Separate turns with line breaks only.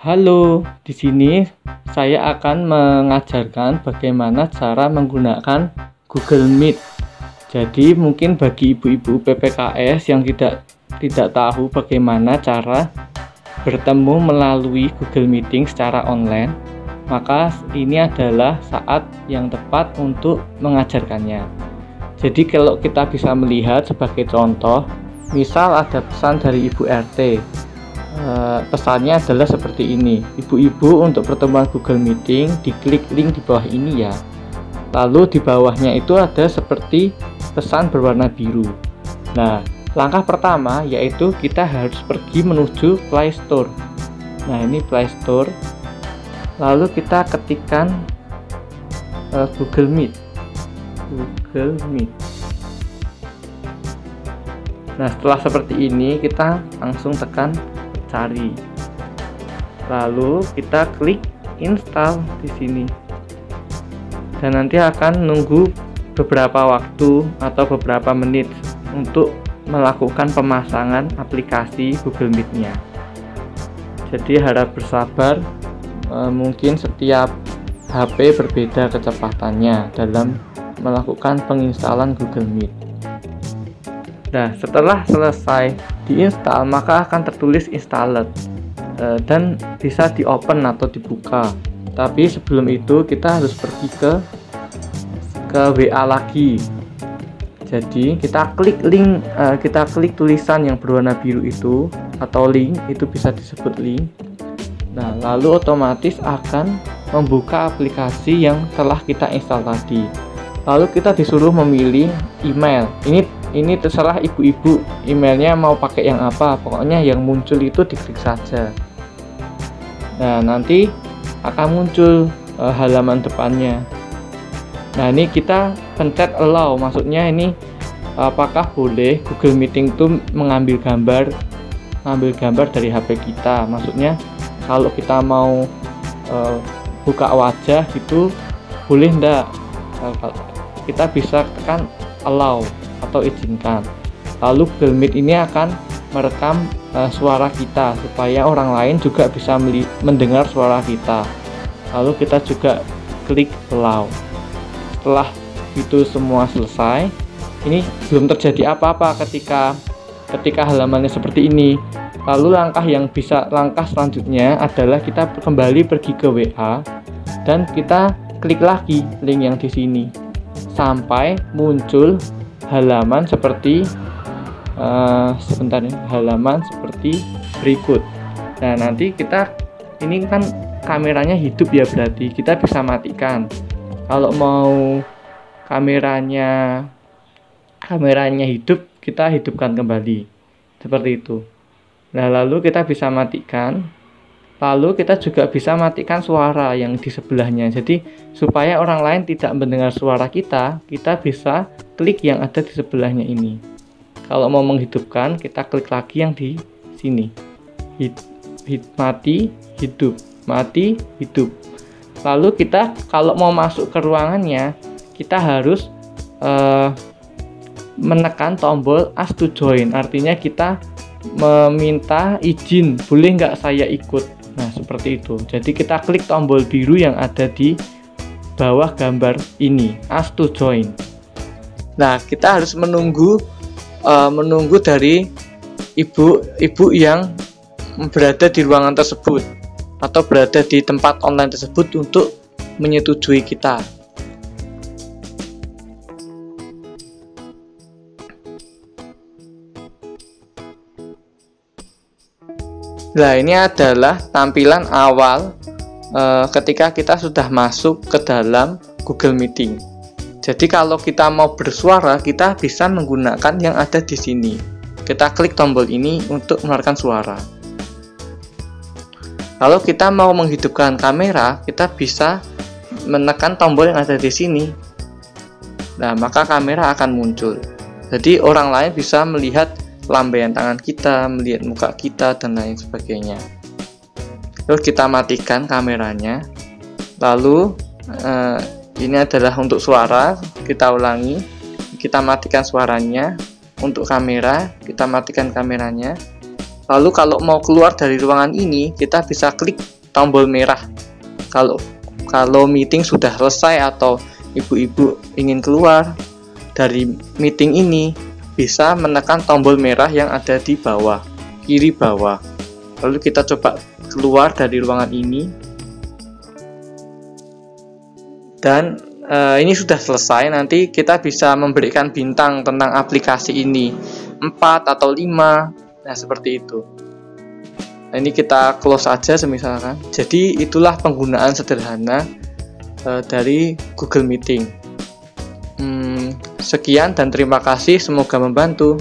Halo, di sini saya akan mengajarkan bagaimana cara menggunakan Google Meet. Jadi mungkin bagi ibu-ibu PPKS yang tidak tahu bagaimana cara bertemu melalui Google Meeting secara online, maka ini adalah saat yang tepat untuk mengajarkannya. Jadi kalau kita bisa melihat sebagai contoh, misal ada pesan dari Ibu RT. Pesannya adalah seperti ini: ibu-ibu untuk pertemuan Google Meeting diklik link di bawah ini ya. Lalu di bawahnya itu ada seperti pesan berwarna biru. Nah, langkah pertama yaitu kita harus pergi menuju Play Store. Nah, ini Play Store. Lalu kita ketikkan Google Meet. Nah, setelah seperti ini kita langsung tekan cari, lalu kita klik install di sini, dan nanti akan nunggu beberapa waktu atau beberapa menit untuk melakukan pemasangan aplikasi Google Meet-nya. Jadi harap bersabar, mungkin setiap HP berbeda kecepatannya dalam melakukan penginstalan Google Meet. Nah, setelah selesai diinstal, maka akan tertulis installed dan bisa di open atau dibuka. Tapi sebelum itu kita harus pergi ke WA lagi. Jadi kita klik link, kita klik tulisan yang berwarna biru itu atau link, itu bisa disebut link. Nah, lalu otomatis akan membuka aplikasi yang telah kita install tadi. Lalu kita disuruh memilih email. Ini terserah ibu-ibu emailnya mau pakai yang apa, pokoknya yang muncul itu diklik saja. Nah, nanti akan muncul halaman depannya. Nah, ini kita pencet allow, maksudnya ini apakah boleh Google Meeting itu mengambil gambar dari HP kita. Maksudnya kalau kita mau buka wajah gitu boleh enggak, kita bisa tekan allow atau izinkan. Lalu Google Meet ini akan merekam suara kita supaya orang lain juga bisa mendengar suara kita. Lalu kita juga klik allow. Setelah itu semua selesai, ini belum terjadi apa-apa ketika halamannya seperti ini. Lalu langkah selanjutnya adalah kita kembali pergi ke WA dan kita klik lagi link yang di sini sampai muncul halaman seperti halaman seperti berikut. Nah, nanti ini kan kameranya hidup ya, berarti kita bisa matikan. Kalau mau kameranya hidup, kita hidupkan kembali seperti itu. Nah, lalu kita bisa matikan. Lalu kita juga bisa matikan suara yang di sebelahnya. Jadi supaya orang lain tidak mendengar suara kita bisa klik yang ada di sebelahnya ini. Kalau mau menghidupkan, kita klik lagi yang di sini. Mati, hidup, mati, hidup. Lalu kita kalau mau masuk ke ruangannya, kita harus menekan tombol ask to join. Artinya kita meminta izin, boleh nggak saya ikut. Nah, seperti itu. Jadi kita klik tombol biru yang ada di bawah gambar ini, ask to join. Nah, kita harus menunggu dari ibu yang berada di ruangan tersebut atau berada di tempat online tersebut untuk menyetujui kita. Nah, ini adalah tampilan awal ketika kita sudah masuk ke dalam Google Meeting. Jadi kalau kita mau bersuara, kita bisa menggunakan yang ada di sini. Kita klik tombol ini untuk mengeluarkan suara. Kalau kita mau menghidupkan kamera, kita bisa menekan tombol yang ada di sini. Nah, maka kamera akan muncul. Jadi orang lain bisa melihat lambaian tangan kita, melihat muka kita, dan lain sebagainya. Terus kita matikan kameranya. Lalu ini adalah untuk suara, kita ulangi. Kita matikan suaranya. Untuk kamera, kita matikan kameranya. Lalu kalau mau keluar dari ruangan ini, kita bisa klik tombol merah. Kalau meeting sudah selesai atau ibu-ibu ingin keluar dari meeting ini, bisa menekan tombol merah yang ada di bawah, kiri bawah. Lalu kita coba keluar dari ruangan ini. Dan ini sudah selesai. Nanti kita bisa memberikan bintang tentang aplikasi ini 4 atau 5. Nah, seperti itu. Nah, ini kita close aja semisalkan. Jadi itulah penggunaan sederhana dari Google Meeting. Sekian dan terima kasih, semoga membantu.